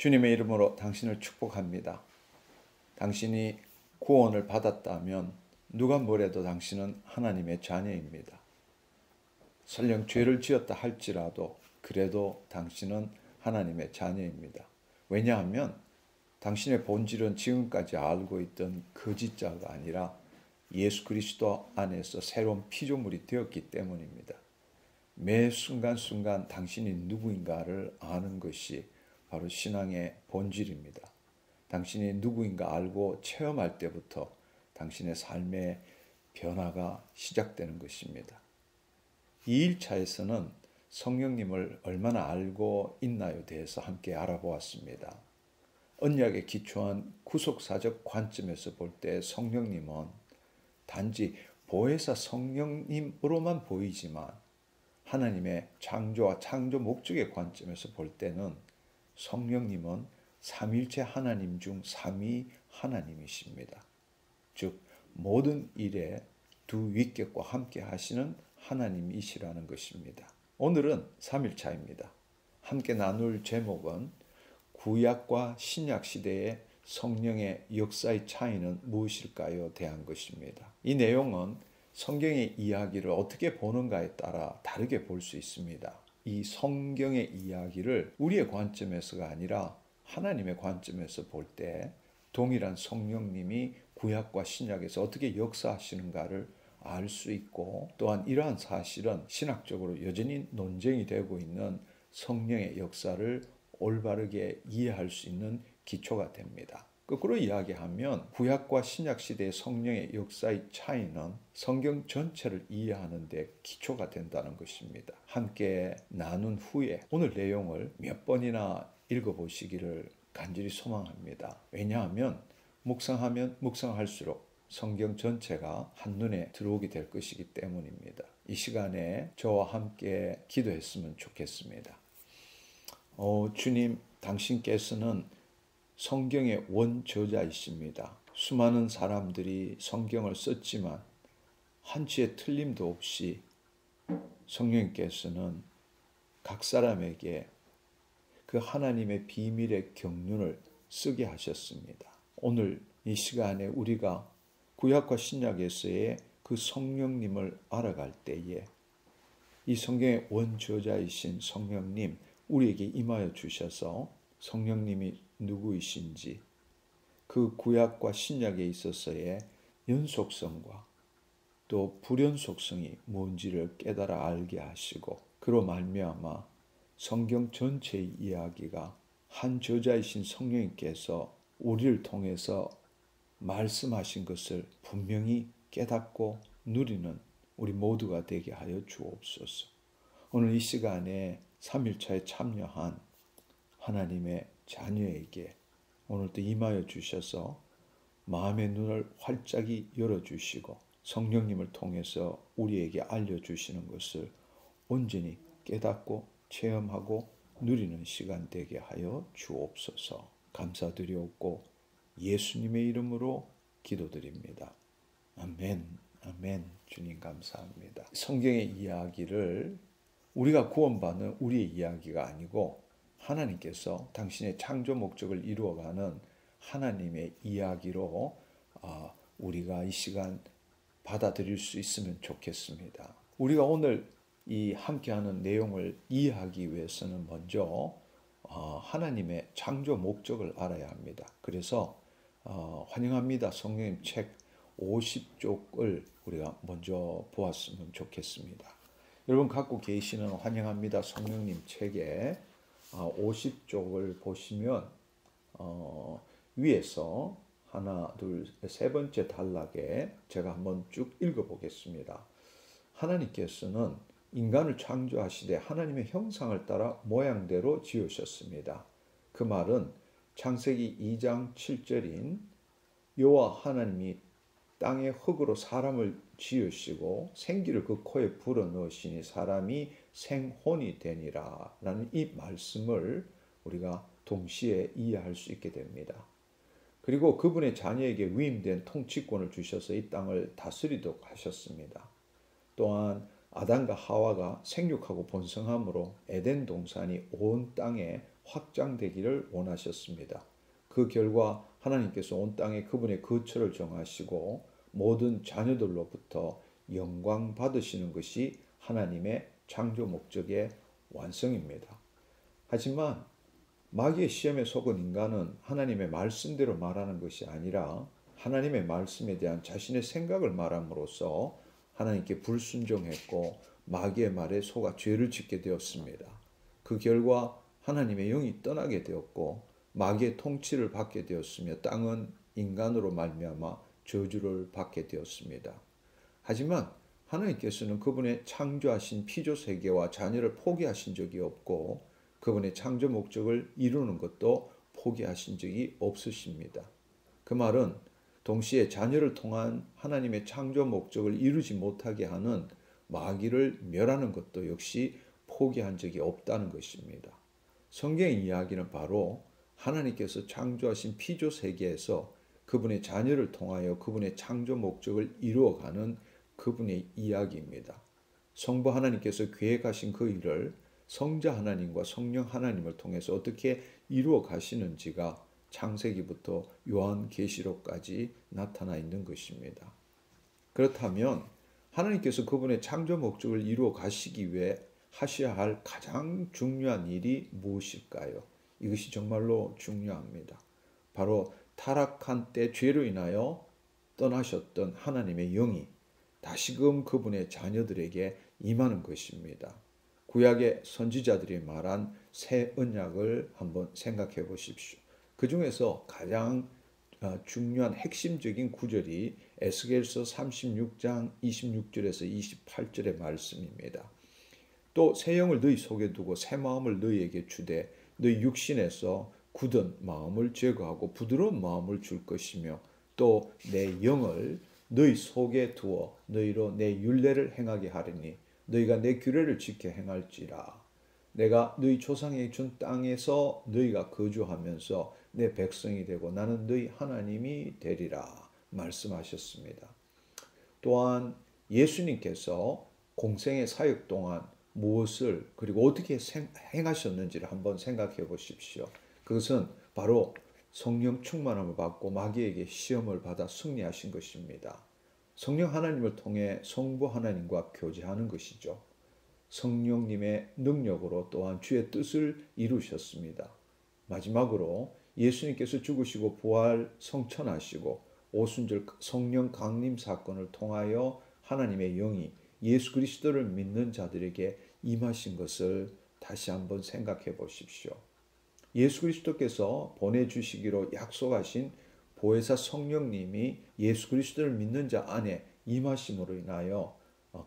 주님의 이름으로 당신을 축복합니다. 당신이 구원을 받았다면 누가 뭐래도 당신은 하나님의 자녀입니다. 설령 죄를 지었다 할지라도 그래도 당신은 하나님의 자녀입니다. 왜냐하면 당신의 본질은 지금까지 알고 있던 거짓자가 아니라 예수 그리스도 안에서 새로운 피조물이 되었기 때문입니다. 매 순간순간 당신이 누구인가를 아는 것이 바로 신앙의 본질입니다. 당신이 누구인가 알고 체험할 때부터 당신의 삶의 변화가 시작되는 것입니다. 이 1차에서는 성령님을 얼마나 알고 있나요에 대해서 함께 알아보았습니다. 언약에 기초한 구속사적 관점에서 볼 때 성령님은 단지 보혜사 성령님으로만 보이지만 하나님의 창조와 창조 목적의 관점에서 볼 때는 성령님은 삼일체 하나님 중 삼위 하나님이십니다. 즉 모든 일에 두 위격과 함께 하시는 하나님이시라는 것입니다. 오늘은 3일차입니다. 함께 나눌 제목은 구약과 신약 시대의 성령의 역사의 차이는 무엇일까요? 대한 것입니다. 이 내용은 성경의 이야기를 어떻게 보는가에 따라 다르게 볼 수 있습니다. 이 성경의 이야기를 우리의 관점에서가 아니라 하나님의 관점에서 볼 때 동일한 성령님이 구약과 신약에서 어떻게 역사하시는가를 알 수 있고, 또한 이러한 사실은 신학적으로 여전히 논쟁이 되고 있는 성령의 역사를 올바르게 이해할 수 있는 기초가 됩니다. 거꾸로 이야기하면 구약과 신약 시대의 성령의 역사의 차이는 성경 전체를 이해하는 데 기초가 된다는 것입니다. 함께 나눈 후에 오늘 내용을 몇 번이나 읽어보시기를 간절히 소망합니다. 왜냐하면 묵상하면 묵상할수록 성경 전체가 한눈에 들어오게 될 것이기 때문입니다. 이 시간에 저와 함께 기도했으면 좋겠습니다. 주님, 당신께서는 성경의 원저자이십니다. 수많은 사람들이 성경을 썼지만 한치의 틀림도 없이 성령께서는 각 사람에게 그 하나님의 비밀의 경륜을 쓰게 하셨습니다. 오늘 이 시간에 우리가 구약과 신약에서의 그 성령님을 알아갈 때에 이 성경의 원저자이신 성령님 우리에게 임하여 주셔서 성령님이 누구이신지, 그 구약과 신약에 있어서의 연속성과 또 불연속성이 뭔지를 깨달아 알게 하시고, 그로 말미암아 성경 전체의 이야기가 한 저자이신 성령님께서 우리를 통해서 말씀하신 것을 분명히 깨닫고 누리는 우리 모두가 되게 하여 주옵소서. 오늘 이 시간에 3일차에 참여한 하나님의 자녀에게 오늘도 임하여 주셔서 마음의 눈을 활짝이 열어주시고 성령님을 통해서 우리에게 알려주시는 것을 온전히 깨닫고 체험하고 누리는 시간 되게 하여 주옵소서. 감사드리옵고 예수님의 이름으로 기도드립니다. 아멘, 아멘. 주님 감사합니다. 성경의 이야기를 우리가 구원받는 우리의 이야기가 아니고 하나님께서 당신의 창조 목적을 이루어가는 하나님의 이야기로 우리가 이 시간 받아들일 수 있으면 좋겠습니다. 우리가 오늘 이 함께하는 내용을 이해하기 위해서는 먼저 하나님의 창조 목적을 알아야 합니다. 그래서 환영합니다 성령님 책 50쪽을 우리가 먼저 보았으면 좋겠습니다. 여러분 갖고 계시는 환영합니다 성령님 책에 50쪽을 보시면 위에서 하나, 둘, 세 번째 단락에 제가 한번 쭉 읽어보겠습니다. 하나님께서는 인간을 창조하시되 하나님의 형상을 따라 모양대로 지으셨습니다. 그 말은 창세기 2장 7절인 여호와 하나님이 땅의 흙으로 사람을 지으시고 생기를 그 코에 불어넣으시니 사람이 생혼이 되니라 라는 이 말씀을 우리가 동시에 이해할 수 있게 됩니다. 그리고 그분의 자녀에게 위임된 통치권을 주셔서 이 땅을 다스리도록 하셨습니다. 또한 아담과 하와가 생육하고 번성함으로 에덴 동산이 온 땅에 확장되기를 원하셨습니다. 그 결과 하나님께서 온 땅에 그분의 거처를 정하시고 모든 자녀들로부터 영광 받으시는 것이 하나님의 창조 목적의 완성입니다. 하지만 마귀의 시험에 속은 인간은 하나님의 말씀대로 말하는 것이 아니라 하나님의 말씀에 대한 자신의 생각을 말함으로써 하나님께 불순종했고 마귀의 말에 속아 죄를 짓게 되었습니다. 그 결과 하나님의 영이 떠나게 되었고 마귀의 통치를 받게 되었으며 땅은 인간으로 말미암아 저주를 받게 되었습니다. 하지만 하나님께서는 그분의 창조하신 피조 세계와 자녀를 포기하신 적이 없고 그분의 창조 목적을 이루는 것도 포기하신 적이 없으십니다. 그 말은 동시에 자녀를 통한 하나님의 창조 목적을 이루지 못하게 하는 마귀를 멸하는 것도 역시 포기한 적이 없다는 것입니다. 성경의 이야기는 바로 하나님께서 창조하신 피조 세계에서 그분의 자녀를 통하여 그분의 창조 목적을 이루어가는 그분의 이야기입니다. 성부 하나님께서 계획하신 그 일을 성자 하나님과 성령 하나님을 통해서 어떻게 이루어 가시는지가 창세기부터 요한계시록까지 나타나 있는 것입니다. 그렇다면 하나님께서 그분의 창조 목적을 이루어 가시기 위해 하셔야 할 가장 중요한 일이 무엇일까요? 이것이 정말로 중요합니다. 바로 타락한 때 죄로 인하여 떠나셨던 하나님의 영이 다시금 그분의 자녀들에게 임하는 것입니다. 구약의 선지자들이 말한 새 언약을 한번 생각해 보십시오. 그 중에서 가장 중요한 핵심적인 구절이 에스겔서 36장 26절에서 28절의 말씀입니다. 또 새 영을 너희 속에 두고 새 마음을 너희에게 주되 너희 육신에서 굳은 마음을 제거하고 부드러운 마음을 줄 것이며 또 내 영을 너희 속에 두어 너희로 내 율례를 행하게 하리니 너희가 내 규례를 지켜 행할지라. 내가 너희 조상에게 준 땅에서 너희가 거주하면서 내 백성이 되고 나는 너희 하나님이 되리라 말씀하셨습니다. 또한 예수님께서 공생의 사역 동안 무엇을 그리고 어떻게 행하셨는지를 한번 생각해 보십시오. 그것은 바로 성령 충만함을 받고 마귀에게 시험을 받아 승리하신 것입니다. 성령 하나님을 통해 성부 하나님과 교제하는 것이죠. 성령님의 능력으로 또한 주의 뜻을 이루셨습니다. 마지막으로 예수님께서 죽으시고 부활 성천하시고 오순절 성령 강림 사건을 통하여 하나님의 영이 예수 그리스도를 믿는 자들에게 임하신 것을 다시 한번 생각해 보십시오. 예수 그리스도께서 보내주시기로 약속하신 보혜사 성령님이 예수 그리스도를 믿는 자 안에 임하심으로 인하여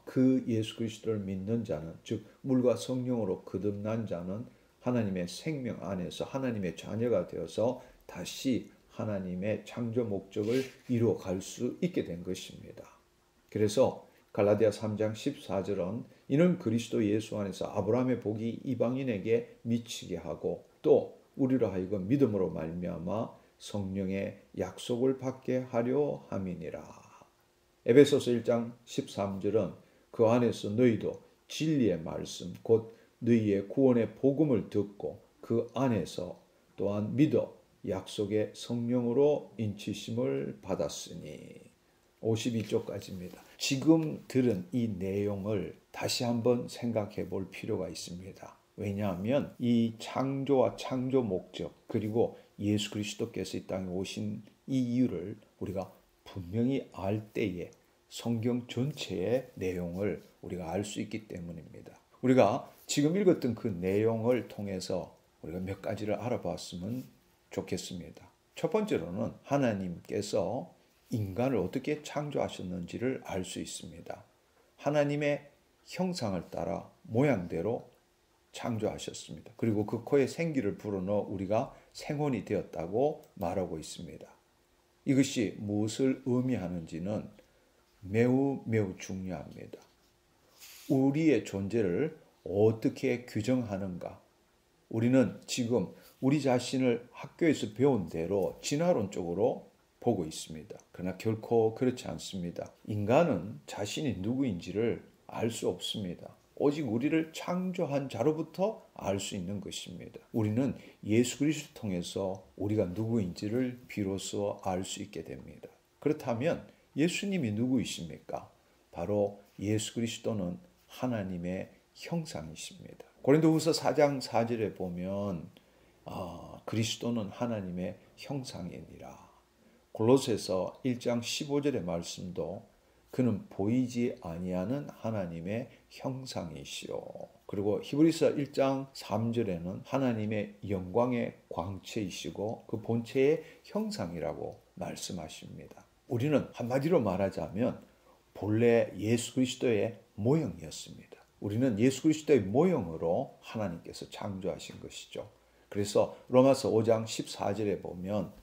그 예수 그리스도를 믿는 자는 즉 물과 성령으로 거듭난 자는 하나님의 생명 안에서 하나님의 자녀가 되어서 다시 하나님의 창조 목적을 이루어 갈 수 있게 된 것입니다. 그래서 갈라디아 3장 14절은 이는 그리스도 예수 안에서 아브라함의 복이 이방인에게 미치게 하고 또 우리로 하여금 믿음으로 말미암아 성령의 약속을 받게 하려 함이니라. 에베소서 1장 13절은 그 안에서 너희도 진리의 말씀 곧 너희의 구원의 복음을 듣고 그 안에서 또한 믿어 약속의 성령으로 인치심을 받았으니 52쪽까지입니다. 지금 들은 이 내용을 다시 한번 생각해 볼 필요가 있습니다. 왜냐하면 이 창조와 창조 목적 그리고 예수 그리스도께서 이 땅에 오신 이 이유를 우리가 분명히 알 때에 성경 전체의 내용을 우리가 알 수 있기 때문입니다. 우리가 지금 읽었던 그 내용을 통해서 우리가 몇 가지를 알아봤으면 좋겠습니다. 첫 번째로는 하나님께서 인간을 어떻게 창조하셨는지를 알 수 있습니다. 하나님의 형상을 따라 모양대로 창조하셨습니다. 그리고 그 코에 생기를 불어넣어 우리가 생혼이 되었다고 말하고 있습니다. 이것이 무엇을 의미하는지는 매우 중요합니다. 우리의 존재를 어떻게 규정하는가? 우리는 지금 우리 자신을 학교에서 배운 대로 진화론적으로 보고 있습니다. 그러나 결코 그렇지 않습니다. 인간은 자신이 누구인지를 알 수 없습니다. 오직 우리를 창조한 자로부터 알 수 있는 것입니다. 우리는 예수 그리스도를 통해서 우리가 누구인지를 비로소 알 수 있게 됩니다. 그렇다면 예수님이 누구이십니까? 바로 예수 그리스도는 하나님의 형상이십니다. 고린도후서 4장 4절에 보면 그리스도는 하나님의 형상이니라. 골로새서 1장 15절의 말씀도 그는 보이지 아니하는 하나님의 형상이시요. 그리고 히브리서 1장 3절에는 하나님의 영광의 광채이시고 그 본체의 형상이라고 말씀하십니다. 우리는 한마디로 말하자면 본래 예수 그리스도의 모형이었습니다. 우리는 예수 그리스도의 모형으로 하나님께서 창조하신 것이죠. 그래서 로마서 5장 14절에 보면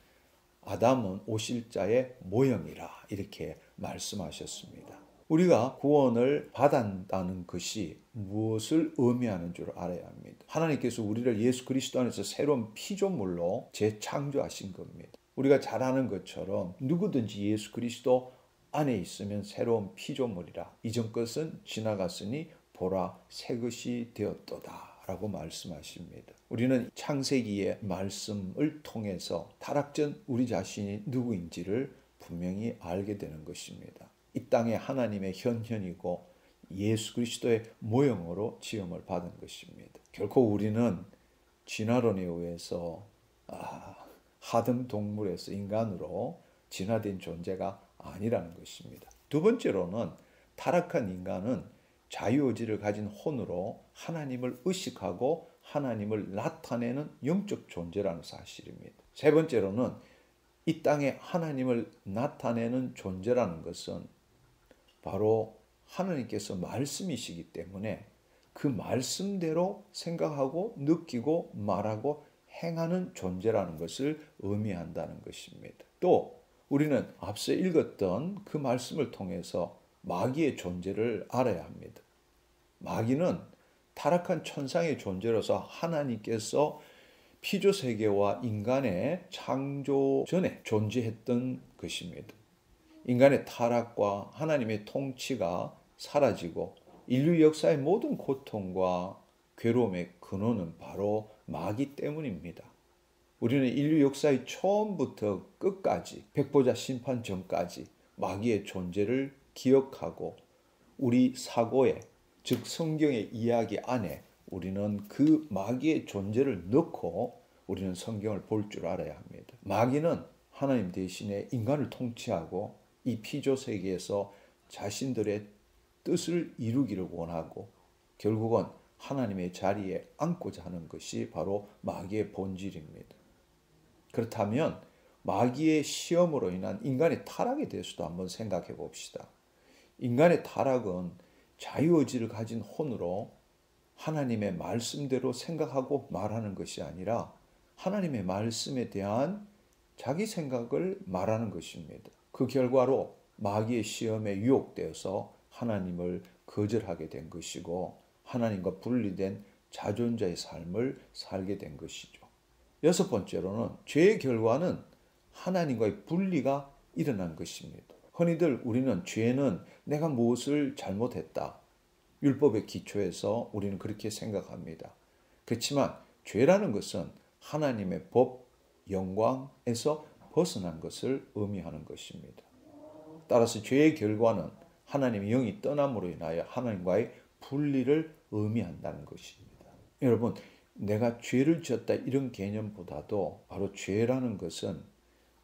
아담은 오실자의 모형이라 이렇게 말씀하셨습니다. 우리가 구원을 받았다는 것이 무엇을 의미하는 줄 알아야 합니다. 하나님께서 우리를 예수 그리스도 안에서 새로운 피조물로 재창조하신 겁니다. 우리가 잘 아는 것처럼 누구든지 예수 그리스도 안에 있으면 새로운 피조물이라. 이전 것은 지나갔으니 보라 새 것이 되었도다 라고 말씀하십니다. 우리는 창세기의 말씀을 통해서 타락전 우리 자신이 누구인지를 분명히 알게 되는 것입니다. 이 땅에 하나님의 현현이고 예수 그리스도의 모형으로 지음을 받은 것입니다. 결코 우리는 진화론에 의해서 하등 동물에서 인간으로 진화된 존재가 아니라는 것입니다. 두 번째로는 타락한 인간은 자유의지를 가진 혼으로 하나님을 의식하고 하나님을 나타내는 영적 존재라는 사실입니다. 세 번째로는 이 땅에 하나님을 나타내는 존재라는 것은 바로 하나님께서 말씀이시기 때문에 그 말씀대로 생각하고 느끼고 말하고 행하는 존재라는 것을 의미한다는 것입니다. 또 우리는 앞서 읽었던 그 말씀을 통해서 마귀의 존재를 알아야 합니다. 마귀는 타락한 천상의 존재로서 하나님께서 피조세계와 인간의 창조 전에 존재했던 것입니다. 인간의 타락과 하나님의 통치가 사라지고 인류 역사의 모든 고통과 괴로움의 근원은 바로 마귀 때문입니다. 우리는 인류 역사의 처음부터 끝까지 백보자 심판 전까지 마귀의 존재를 기억하고 우리 사고에 즉 성경의 이야기 안에 우리는 그 마귀의 존재를 넣고 우리는 성경을 볼 줄 알아야 합니다. 마귀는 하나님 대신에 인간을 통치하고 이 피조 세계에서 자신들의 뜻을 이루기를 원하고 결국은 하나님의 자리에 앉고자 하는 것이 바로 마귀의 본질입니다. 그렇다면 마귀의 시험으로 인한 인간의 타락에 대해서도 한번 생각해 봅시다. 인간의 타락은 자유의지를 가진 혼으로 하나님의 말씀대로 생각하고 말하는 것이 아니라 하나님의 말씀에 대한 자기 생각을 말하는 것입니다. 그 결과로 마귀의 시험에 유혹되어서 하나님을 거절하게 된 것이고 하나님과 분리된 자존자의 삶을 살게 된 것이죠. 여섯 번째로는 죄의 결과는 하나님과의 분리가 일어난 것입니다. 흔히들 우리는 죄는 내가 무엇을 잘못했다. 율법의 기초에서 우리는 그렇게 생각합니다. 그렇지만 죄라는 것은 하나님의 법, 영광에서 벗어난 것을 의미하는 것입니다. 따라서 죄의 결과는 하나님의 영이 떠남으로 인하여 하나님과의 분리를 의미한다는 것입니다. 여러분, 내가 죄를 지었다 이런 개념보다도 바로 죄라는 것은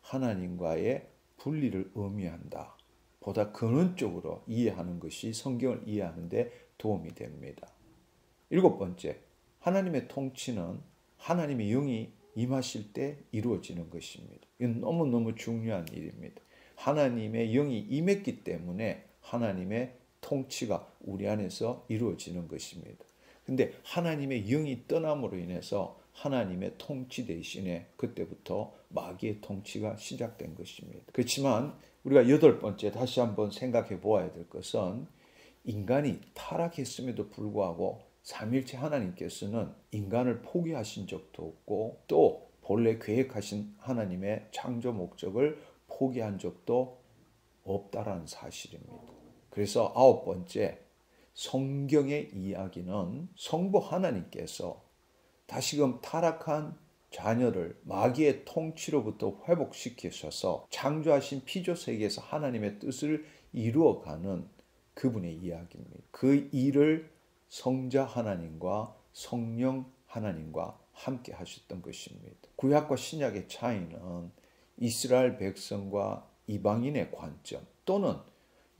하나님과의 분리를 의미한다. 보다 근원적으로 이해하는 것이 성경을 이해하는 데 도움이 됩니다. 일곱 번째, 하나님의 통치는 하나님의 영이 임하실 때 이루어지는 것입니다. 이건 너무너무 중요한 일입니다. 하나님의 영이 임했기 때문에 하나님의 통치가 우리 안에서 이루어지는 것입니다. 근데 하나님의 영이 떠남으로 인해서 하나님의 통치 대신에 그때부터 마귀의 통치가 시작된 것입니다. 그렇지만 우리가 여덟 번째 다시 한번 생각해 보아야 될 것은 인간이 타락했음에도 불구하고 삼일체 하나님께서는 인간을 포기하신 적도 없고 또 본래 계획하신 하나님의 창조 목적을 포기한 적도 없다라는 사실입니다. 그래서 아홉 번째, 성경의 이야기는 성부 하나님께서 다시금 타락한 자녀를 마귀의 통치로부터 회복시키셔서 창조하신 피조 세계에서 하나님의 뜻을 이루어가는 그분의 이야기입니다. 그 일을 성자 하나님과 성령 하나님과 함께 하셨던 것입니다. 구약과 신약의 차이는 이스라엘 백성과 이방인의 관점 또는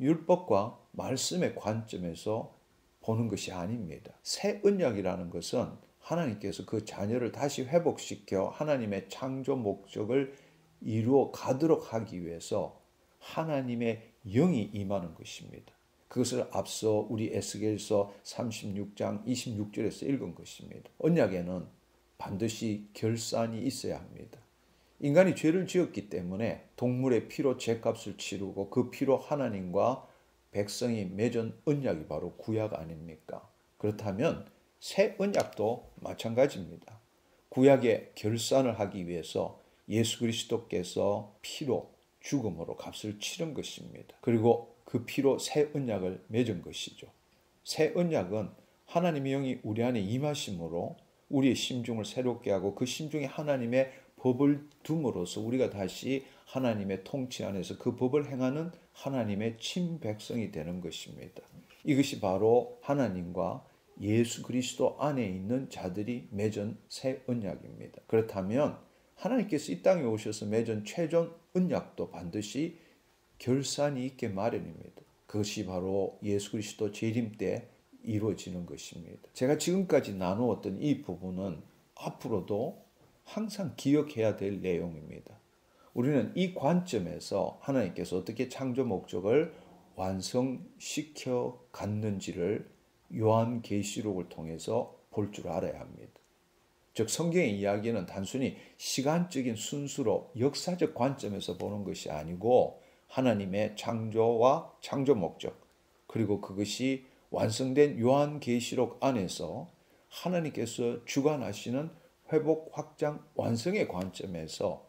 율법과 말씀의 관점에서 보는 것이 아닙니다. 새 언약이라는 것은 하나님께서 그 자녀를 다시 회복시켜 하나님의 창조 목적을 이루어 가도록 하기 위해서 하나님의 영이 임하는 것입니다. 그것을 앞서 우리 에스겔서 36장 26절에서 읽은 것입니다. 언약에는 반드시 결산이 있어야 합니다. 인간이 죄를 지었기 때문에 동물의 피로 죄값을 치르고 그 피로 하나님과 백성이 맺은 언약이 바로 구약 아닙니까? 그렇다면 새 언약도 마찬가지입니다. 구약의 결산을 하기 위해서 예수 그리스도께서 피로 죽음으로 값을 치른 것입니다. 그리고 그 피로 새 언약을 맺은 것이죠. 새 언약은 하나님의 영이 우리 안에 임하심으로 우리의 심중을 새롭게 하고 그 심중에 하나님의 법을 둠으로써 우리가 다시 하나님의 통치 안에서 그 법을 행하는 하나님의 친백성이 되는 것입니다. 이것이 바로 하나님과 예수 그리스도 안에 있는 자들이 맺은 새 언약입니다. 그렇다면 하나님께서 이 땅에 오셔서 맺은 최종 언약도 반드시 결산이 있게 마련입니다. 그것이 바로 예수 그리스도 재림 때 이루어지는 것입니다. 제가 지금까지 나누었던 이 부분은 앞으로도 항상 기억해야 될 내용입니다. 우리는 이 관점에서 하나님께서 어떻게 창조 목적을 완성시켜 갔는지를 요한계시록을 통해서 볼 줄 알아야 합니다. 즉 성경의 이야기는 단순히 시간적인 순수로 역사적 관점에서 보는 것이 아니고 하나님의 창조와 창조 목적 그리고 그것이 완성된 요한계시록 안에서 하나님께서 주관하시는 회복, 확장, 완성의 관점에서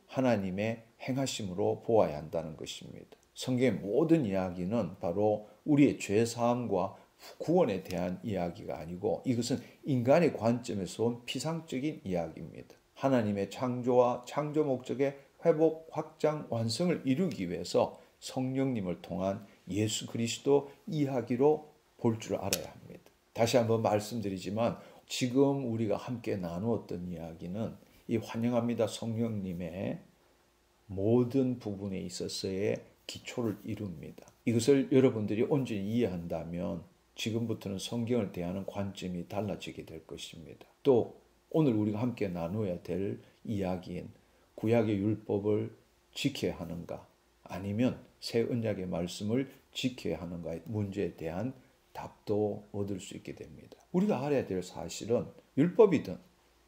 하나님의 행하심으로 보아야 한다는 것입니다. 성경의 모든 이야기는 바로 우리의 죄사함과 구원에 대한 이야기가 아니고 이것은 인간의 관점에서 온 피상적인 이야기입니다. 하나님의 창조와 창조 목적의 회복, 확장, 완성을 이루기 위해서 성령님을 통한 예수 그리스도 이야기로 볼 줄 알아야 합니다. 다시 한번 말씀드리지만 지금 우리가 함께 나누었던 이야기는 이 환영합니다 성령님의 모든 부분에 있어서의 기초를 이룹니다. 이것을 여러분들이 온전히 이해한다면 지금부터는 성경을 대하는 관점이 달라지게 될 것입니다. 또 오늘 우리가 함께 나누어야 될 이야기인 구약의 율법을 지켜야 하는가 아니면 새 언약의 말씀을 지켜야 하는가의 문제에 대한 답도 얻을 수 있게 됩니다. 우리가 알아야 될 사실은 율법이든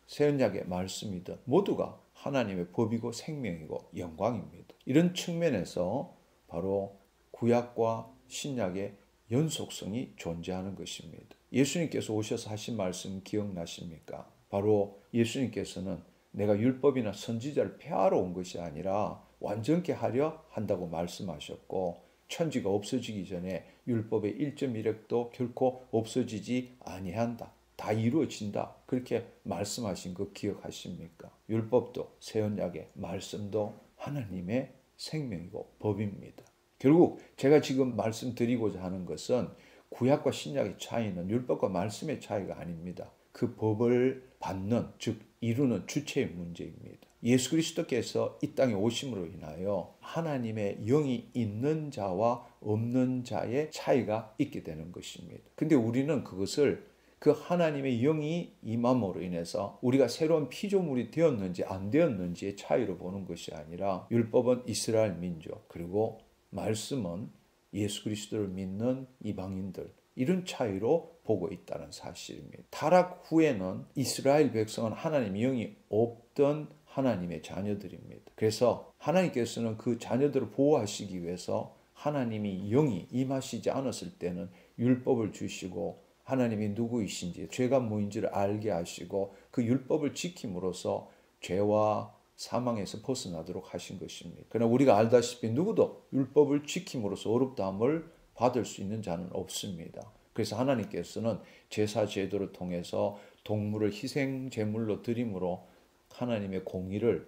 새 언약의 말씀이든 모두가 하나님의 법이고 생명이고 영광입니다. 이런 측면에서 바로 구약과 신약의 연속성이 존재하는 것입니다. 예수님께서 오셔서 하신 말씀 기억나십니까? 바로 예수님께서는 내가 율법이나 선지자를 폐하러 온 것이 아니라 완전케 하려 한다고 말씀하셨고 천지가 없어지기 전에 율법의 1.1획도 결코 없어지지 아니한다. 다 이루어진다. 그렇게 말씀하신 거 기억하십니까? 율법도 새 언약의 말씀도 하나님의 생명이고 법입니다. 결국 제가 지금 말씀드리고자 하는 것은 구약과 신약의 차이는 율법과 말씀의 차이가 아닙니다. 그 법을 받는 즉 이루는 주체의 문제입니다. 예수 그리스도께서 이 땅에 오심으로 인하여 하나님의 영이 있는 자와 없는 자의 차이가 있게 되는 것입니다. 근데 우리는 그것을 그 하나님의 영이 임함으로 인해서 우리가 새로운 피조물이 되었는지 안 되었는지의 차이로 보는 것이 아니라 율법은 이스라엘 민족 그리고 말씀은 예수 그리스도를 믿는 이방인들 이런 차이로 보고 있다는 사실입니다. 타락 후에는 이스라엘 백성은 하나님의 영이 없던 하나님의 자녀들입니다. 그래서 하나님께서는 그 자녀들을 보호하시기 위해서 하나님이 영이 임하시지 않았을 때는 율법을 주시고 하나님이 누구이신지 죄가 뭐인지를 알게 하시고 그 율법을 지킴으로써 죄와 사망에서 벗어나도록 하신 것입니다. 그러나 우리가 알다시피 누구도 율법을 지킴으로써 어렵다함을 받을 수 있는 자는 없습니다. 그래서 하나님께서는 제사 제도를 통해서 동물을 희생 제물로 드림으로 하나님의 공의를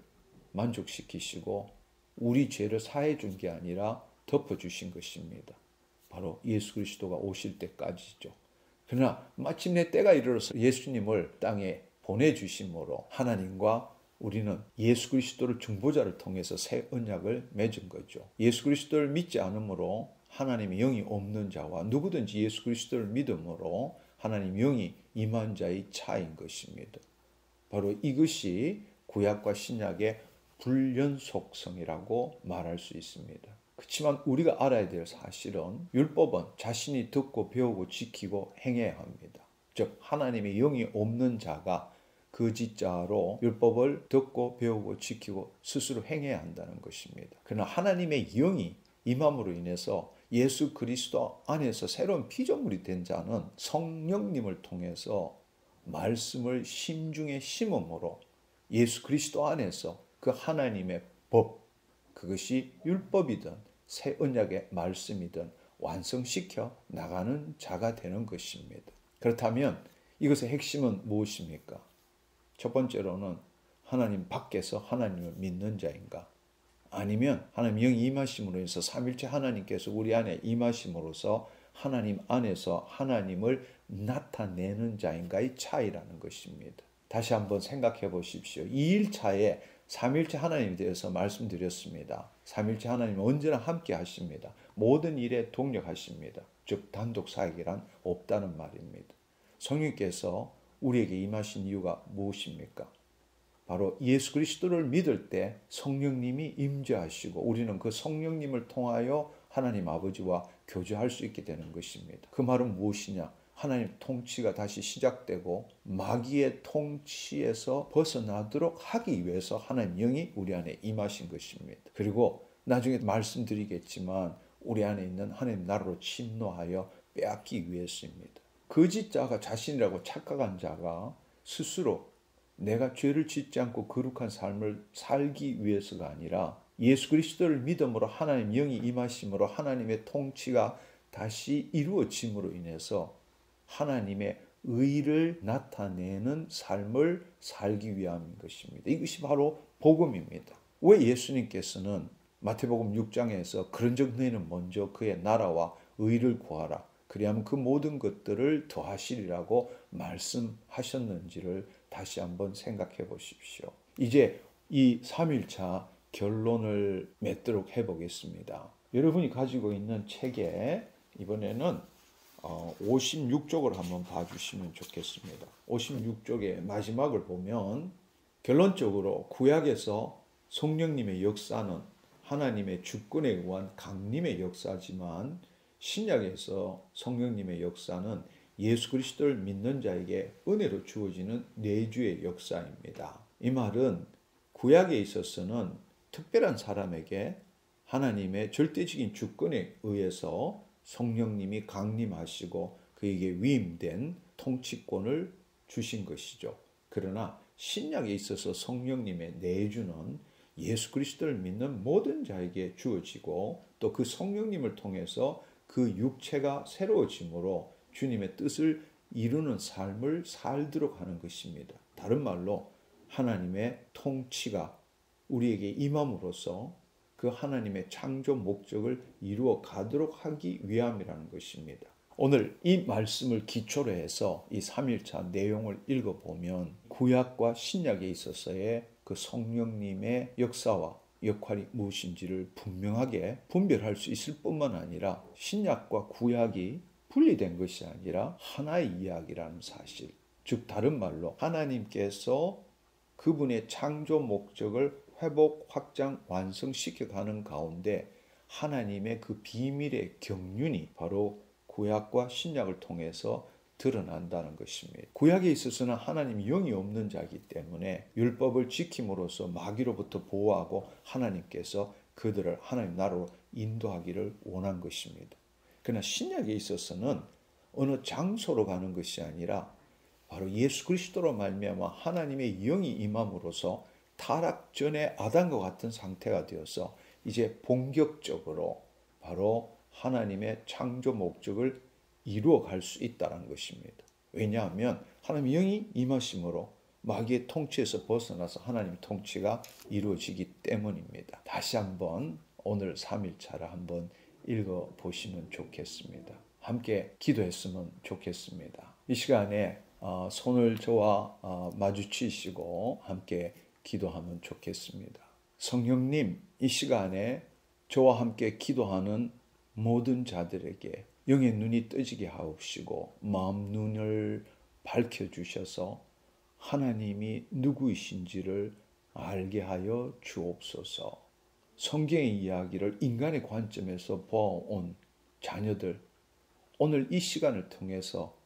만족시키시고 우리 죄를 사해 준 게 아니라 덮어 주신 것입니다. 바로 예수 그리스도가 오실 때까지죠. 그러나 마침내 때가 이르러서 예수님을 땅에 보내주심으로 하나님과 우리는 예수 그리스도를 중보자를 통해서 새 언약을 맺은 거죠. 예수 그리스도를 믿지 않으므로 하나님의 영이 없는 자와 누구든지 예수 그리스도를 믿음으로 하나님 영이 임한 자의 차이인 것입니다. 바로 이것이 구약과 신약의 불연속성이라고 말할 수 있습니다. 그렇지만 우리가 알아야 될 사실은 율법은 자신이 듣고 배우고 지키고 행해야 합니다. 즉 하나님의 영이 없는 자가 거짓자로 율법을 듣고 배우고 지키고 스스로 행해야 한다는 것입니다. 그러나 하나님의 영이 임함으로 인해서 예수 그리스도 안에서 새로운 피조물이 된 자는 성령님을 통해서 말씀을 심중에 심음으로 예수 그리스도 안에서 그 하나님의 법, 그것이 율법이든 새 언약의 말씀이든 완성시켜 나가는 자가 되는 것입니다. 그렇다면 이것의 핵심은 무엇입니까? 첫 번째로는 하나님 밖에서 하나님을 믿는 자인가? 아니면 하나님 영이 임하심으로 해서 삼일체 하나님께서 우리 안에 임하심으로써 하나님 안에서 하나님을 나타내는 자인가의 차이라는 것입니다. 다시 한번 생각해 보십시오. 2일차에 삼일체 하나님에 대해서 말씀드렸습니다. 삼일체 하나님은 언제나 함께 하십니다. 모든 일에 동력하십니다. 즉 단독 사역이란 없다는 말입니다. 성령께서 우리에게 임하신 이유가 무엇입니까? 바로 예수 그리스도를 믿을 때 성령님이 임재하시고 우리는 그 성령님을 통하여 하나님 아버지와 교제할 수 있게 되는 것입니다. 그 말은 무엇이냐? 하나님 통치가 다시 시작되고 마귀의 통치에서 벗어나도록 하기 위해서 하나님 영이 우리 안에 임하신 것입니다. 그리고 나중에 말씀드리겠지만 우리 안에 있는 하나님 나라로 침노하여 빼앗기 위해서입니다. 거짓자가 자신이라고 착각한 자가 스스로 내가 죄를 짓지 않고 거룩한 삶을 살기 위해서가 아니라 예수 그리스도를 믿음으로 하나님 영이 임하심으로 하나님의 통치가 다시 이루어짐으로 인해서 하나님의 의를 나타내는 삶을 살기 위함인 것입니다. 이것이 바로 복음입니다. 왜 예수님께서는 마태복음 6장에서 그런즉 너희는 먼저 그의 나라와 의를 구하라. 그리하면 그 모든 것들을 더하시리라고 말씀하셨는지를 다시 한번 생각해 보십시오. 이제 이 3일차 결론을 맺도록 해보겠습니다. 여러분이 가지고 있는 책에 이번에는 56쪽을 한번 봐주시면 좋겠습니다. 56쪽의 마지막을 보면 결론적으로 구약에서 성령님의 역사는 하나님의 주권에 의한 강림의 역사지만 신약에서 성령님의 역사는 예수 그리스도를 믿는 자에게 은혜로 주어지는 내주의 역사입니다. 이 말은 구약에 있어서는 특별한 사람에게 하나님의 절대적인 주권에 의해서 성령님이 강림하시고 그에게 위임된 통치권을 주신 것이죠. 그러나 신약에 있어서 성령님의 내주는 예수 그리스도를 믿는 모든 자에게 주어지고 또 그 성령님을 통해서 그 육체가 새로워짐으로 주님의 뜻을 이루는 삶을 살도록 하는 것입니다. 다른 말로 하나님의 통치가 우리에게 임함으로써 그 하나님의 창조 목적을 이루어 가도록 하기 위함이라는 것입니다. 오늘 이 말씀을 기초로 해서 이 3일차 내용을 읽어보면 구약과 신약에 있어서의 그 성령님의 역사와 역할이 무엇인지를 분명하게 분별할 수 있을 뿐만 아니라 신약과 구약이 분리된 것이 아니라 하나의 이야기라는 사실. 즉 다른 말로 하나님께서 그분의 창조 목적을 회복, 확장, 완성시켜가는 가운데 하나님의 그 비밀의 경륜이 바로 구약과 신약을 통해서 드러난다는 것입니다. 구약에 있어서는 하나님 영이 없는 자이기 때문에 율법을 지킴으로써 마귀로부터 보호하고 하나님께서 그들을 하나님 나라로 인도하기를 원한 것입니다. 그러나 신약에 있어서는 어느 장소로 가는 것이 아니라 바로 예수 그리스도로 말미암아 하나님의 영이 임함으로써 타락 전에 아담과 같은 상태가 되어서 이제 본격적으로 바로 하나님의 창조 목적을 이루어갈 수 있다는 것입니다. 왜냐하면 하나님의 영이 임하심으로 마귀의 통치에서 벗어나서 하나님의 통치가 이루어지기 때문입니다. 다시 한번 오늘 3일차를 한번 읽어보시면 좋겠습니다. 함께 기도했으면 좋겠습니다. 이 시간에 손을 저와 마주치시고 함께 기도하면 좋겠습니다. 성령님, 이 시간에 저와 함께 기도하는 모든 자들에게 영의 눈이 떠지게 하옵시고 마음 눈을 밝혀주셔서 하나님이 누구이신지를 알게 하여 주옵소서. 성경의 이야기를 인간의 관점에서 보아온 자녀들, 오늘 이 시간을 통해서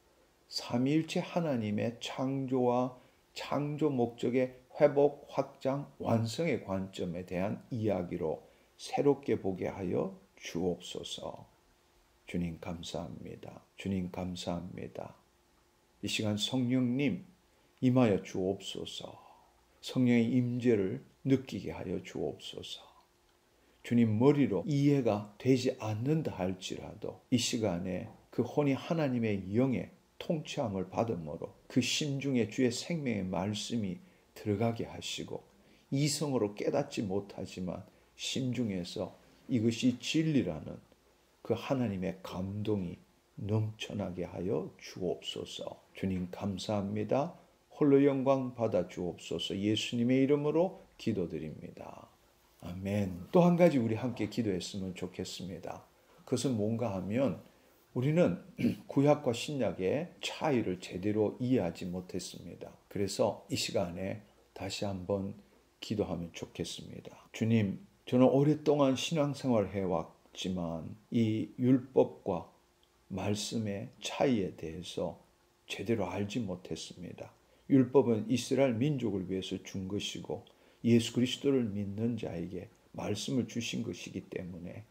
삼위일체 하나님의 창조와 창조 목적의 회복, 확장, 완성의 관점에 대한 이야기로 새롭게 보게 하여 주옵소서. 주님 감사합니다. 주님 감사합니다. 이 시간 성령님 임하여 주옵소서. 성령의 임재를 느끼게 하여 주옵소서. 주님 머리로 이해가 되지 않는다 할지라도 이 시간에 그 혼이 하나님의 영의 통치함을 받음으로 그 심중에 주의 생명의 말씀이 들어가게 하시고 이성으로 깨닫지 못하지만 심중에서 이것이 진리라는 그 하나님의 감동이 넘쳐나게 하여 주옵소서. 주님 감사합니다. 홀로 영광 받아 주옵소서. 예수님의 이름으로 기도드립니다. 아멘. 또 한 가지 우리 함께 기도했으면 좋겠습니다. 그것은 뭔가 하면 우리는 구약과 신약의 차이를 제대로 이해하지 못했습니다. 그래서 이 시간에 다시 한번 기도하면 좋겠습니다. 주님, 저는 오랫동안 신앙생활을 해왔지만 이 율법과 말씀의 차이에 대해서 제대로 알지 못했습니다. 율법은 이스라엘 민족을 위해서 준 것이고 예수 그리스도를 믿는 자에게 말씀을 주신 것이기 때문에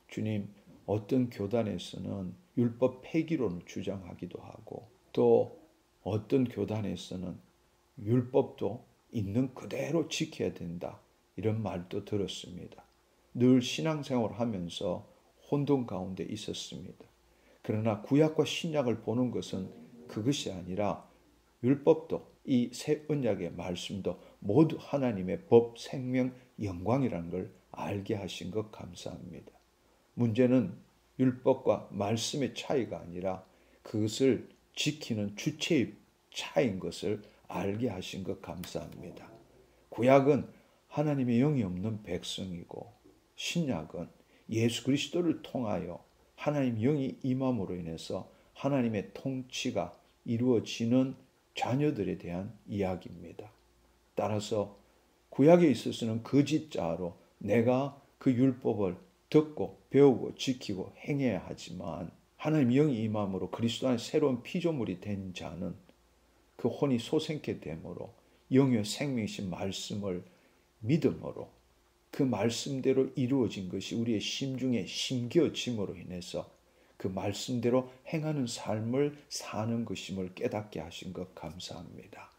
주님, 어떤 교단에서는 율법 폐기론을 주장하기도 하고 또 어떤 교단에서는 율법도 있는 그대로 지켜야 된다, 이런 말도 들었습니다. 늘 신앙생활을 하면서 혼돈 가운데 있었습니다. 그러나 구약과 신약을 보는 것은 그것이 아니라 율법도 이 새 언약의 말씀도 모두 하나님의 법, 생명, 영광이라는 걸 알게 하신 것 감사합니다. 문제는 율법과 말씀의 차이가 아니라 그것을 지키는 주체의 차이인 것을 알게 하신 것 감사합니다. 구약은 하나님의 영이 없는 백성이고 신약은 예수 그리스도를 통하여 하나님 영이 임함으로 인해서 하나님의 통치가 이루어지는 자녀들에 대한 이야기입니다. 따라서 구약에 있어서는 거짓자로 내가 그 율법을 듣고 배우고 지키고 행해야 하지만 하나님 영이 임함으로 그리스도 안에 새로운 피조물이 된 자는 그 혼이 소생케 되므로 영의 생명이신 말씀을 믿음으로 그 말씀대로 이루어진 것이 우리의 심중에 심겨짐으로 인해서 그 말씀대로 행하는 삶을 사는 것임을 깨닫게 하신 것 감사합니다.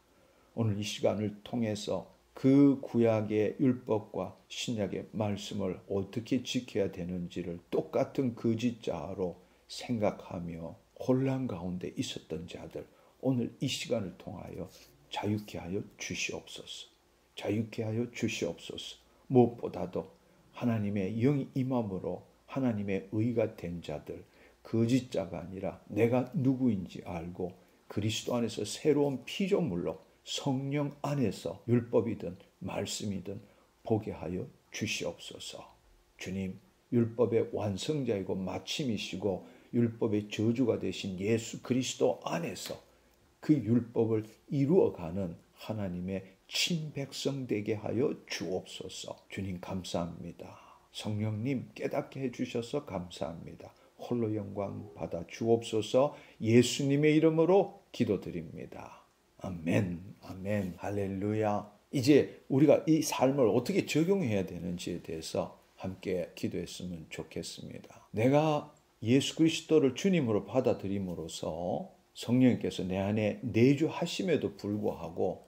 오늘 이 시간을 통해서 그 구약의 율법과 신약의 말씀을 어떻게 지켜야 되는지를 똑같은 거짓자로 생각하며 혼란 가운데 있었던 자들, 오늘 이 시간을 통하여 자유케 하여 주시옵소서. 자유케 하여 주시옵소서. 무엇보다도 하나님의 영이 임함으로 하나님의 의가 된 자들, 거짓자가 아니라 내가 누구인지 알고 그리스도 안에서 새로운 피조물로 성령 안에서 율법이든 말씀이든 보게 하여 주시옵소서. 주님, 율법의 완성자이고 마침이시고 율법의 저주가 되신 예수 그리스도 안에서 그 율법을 이루어가는 하나님의 친백성 되게 하여 주옵소서. 주님 감사합니다. 성령님 깨닫게 해주셔서 감사합니다. 홀로 영광 받아 주옵소서. 예수님의 이름으로 기도드립니다. 아멘, 아멘, 할렐루야. 이제 우리가 이 삶을 어떻게 적용해야 되는지에 대해서 함께 기도했으면 좋겠습니다. 내가 예수 그리스도를 주님으로 받아들임으로써 성령께서 내 안에 내주하심에도 불구하고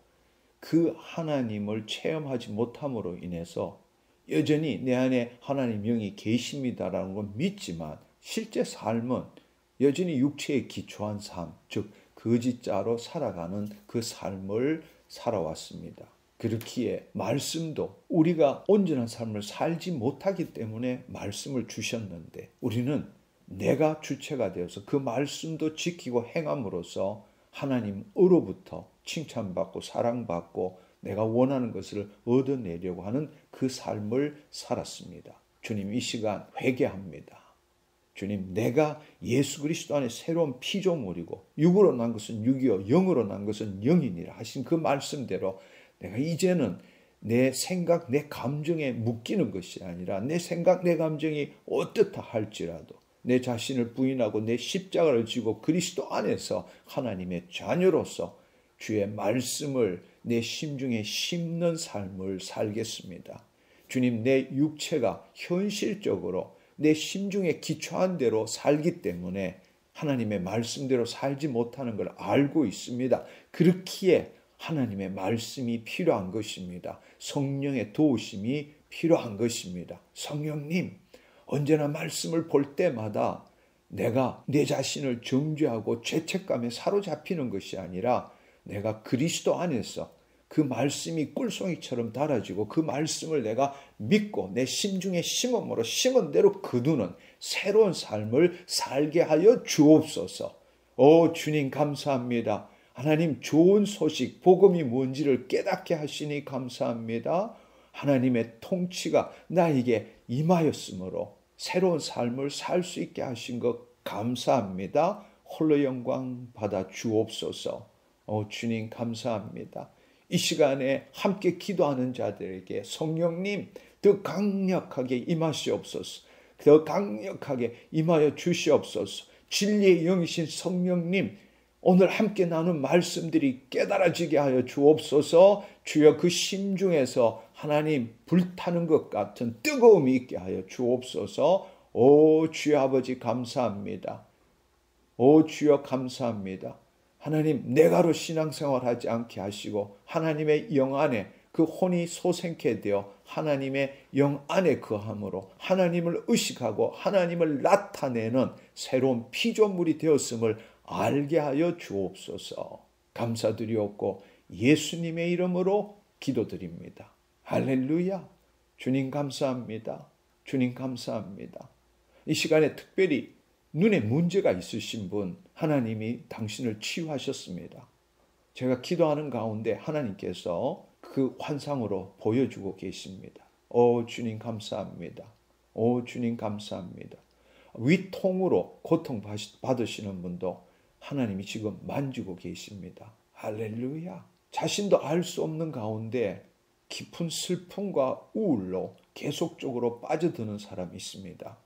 그 하나님을 체험하지 못함으로 인해서 여전히 내 안에 하나님 영이 계십니다라는 걸 믿지만 실제 삶은 여전히 육체에 기초한 삶, 즉 거짓자로 살아가는 그 삶을 살아왔습니다. 그렇기에 말씀도 우리가 온전한 삶을 살지 못하기 때문에 말씀을 주셨는데 우리는 내가 주체가 되어서 그 말씀도 지키고 행함으로써 하나님으로부터 칭찬받고 사랑받고 내가 원하는 것을 얻어내려고 하는 그 삶을 살았습니다. 주님, 이 시간 회개합니다. 주님, 내가 예수 그리스도 안에 새로운 피조물이고 육으로 난 것은 육이요 영으로 난 것은 영이니라 하신 그 말씀대로 내가 이제는 내 생각, 내 감정에 묶이는 것이 아니라 내 생각, 내 감정이 어떻다 할지라도 내 자신을 부인하고 내 십자가를 지고 그리스도 안에서 하나님의 자녀로서 주의 말씀을 내 심중에 심는 삶을 살겠습니다. 주님, 내 육체가 현실적으로 내 심중에 기초한 대로 살기 때문에 하나님의 말씀대로 살지 못하는 걸 알고 있습니다. 그렇기에 하나님의 말씀이 필요한 것입니다. 성령의 도우심이 필요한 것입니다. 성령님, 언제나 말씀을 볼 때마다 내가 내 자신을 정죄하고 죄책감에 사로잡히는 것이 아니라 내가 그리스도 안에서 그 말씀이 꿀송이처럼 달아지고 그 말씀을 내가 믿고 내 심중에 심음으로 심은 대로 거두는 새로운 삶을 살게 하여 주옵소서. 오 주님 감사합니다. 하나님 좋은 소식, 복음이 뭔지를 깨닫게 하시니 감사합니다. 하나님의 통치가 나에게 임하였으므로 새로운 삶을 살 수 있게 하신 것 감사합니다. 홀로 영광 받아 주옵소서. 주님 감사합니다. 이 시간에 함께 기도하는 자들에게 성령님 더 강력하게 임하시옵소서. 더 강력하게 임하여 주시옵소서. 진리의 영이신 성령님, 오늘 함께 나눈 말씀들이 깨달아지게 하여 주옵소서. 주여 그 심중에서 하나님 불타는 것 같은 뜨거움이 있게 하여 주옵소서. 오 주여 아버지 감사합니다. 오 주여 감사합니다. 하나님 내가로 신앙생활하지 않게 하시고 하나님의 영 안에 그 혼이 소생케 되어 하나님의 영 안에 거함으로 하나님을 의식하고 하나님을 나타내는 새로운 피조물이 되었음을 알게 하여 주옵소서. 감사드리옵고 예수님의 이름으로 기도드립니다. 할렐루야. 주님 감사합니다. 주님 감사합니다. 이 시간에 특별히 눈에 문제가 있으신 분 하나님이 당신을 치유하셨습니다. 제가 기도하는 가운데 하나님께서 그 환상으로 보여주고 계십니다. 오 주님 감사합니다. 오 주님 감사합니다. 위통으로 고통받으시는 분도 하나님이 지금 만지고 계십니다. 할렐루야. 자신도 알 수 없는 가운데 깊은 슬픔과 우울로 계속적으로 빠져드는 사람이 있습니다.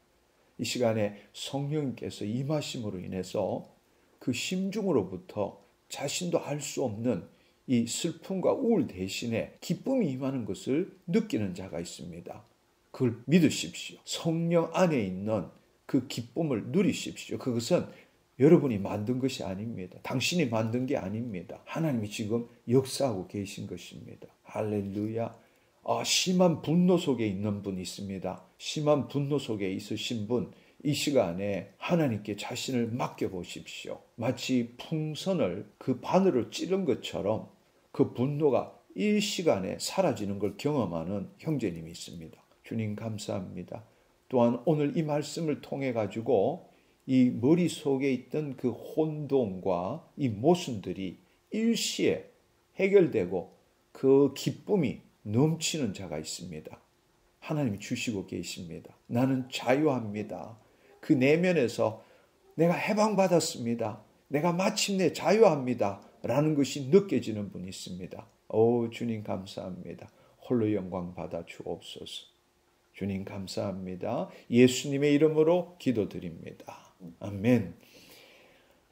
이 시간에 성령님께서 임하심으로 인해서 그 심중으로부터 자신도 알 수 없는 이 슬픔과 우울 대신에 기쁨이 임하는 것을 느끼는 자가 있습니다. 그걸 믿으십시오. 성령 안에 있는 그 기쁨을 누리십시오. 그것은 여러분이 만든 것이 아닙니다. 당신이 만든 게 아닙니다. 하나님이 지금 역사하고 계신 것입니다. 할렐루야. 심한 분노 속에 있는 분이 있습니다. 심한 분노 속에 있으신 분, 이 시간에 하나님께 자신을 맡겨보십시오. 마치 풍선을 그 바늘을 찌른 것처럼 그 분노가 일시간에 사라지는 걸 경험하는 형제님이 있습니다. 주님 감사합니다. 또한 오늘 이 말씀을 통해 가지고 이 머릿속에 있던 그 혼돈과 이 모순들이 일시에 해결되고 그 기쁨이 넘치는 자가 있습니다. 하나님이 주시고 계십니다. 나는 자유합니다. 그 내면에서 내가 해방받았습니다. 내가 마침내 자유합니다. 라는 것이 느껴지는 분이 있습니다. 오 주님 감사합니다. 홀로 영광 받아 주옵소서. 주님 감사합니다. 예수님의 이름으로 기도드립니다. 아멘.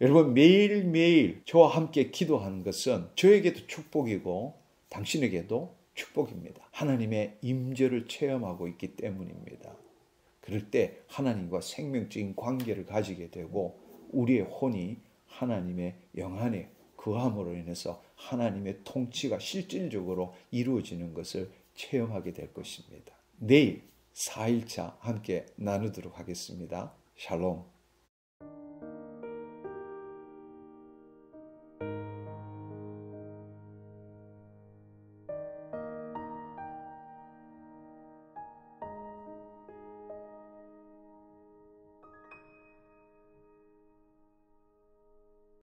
여러분 매일매일 저와 함께 기도하는 것은 저에게도 축복이고 당신에게도 축복입니다. 하나님의 임재를 체험하고 있기 때문입니다. 그럴 때 하나님과 생명적인 관계를 가지게 되고 우리의 혼이 하나님의 영 안에 거함으로 인해서 하나님의 통치가 실질적으로 이루어지는 것을 체험하게 될 것입니다. 내일 4일차 함께 나누도록 하겠습니다. 샬롬.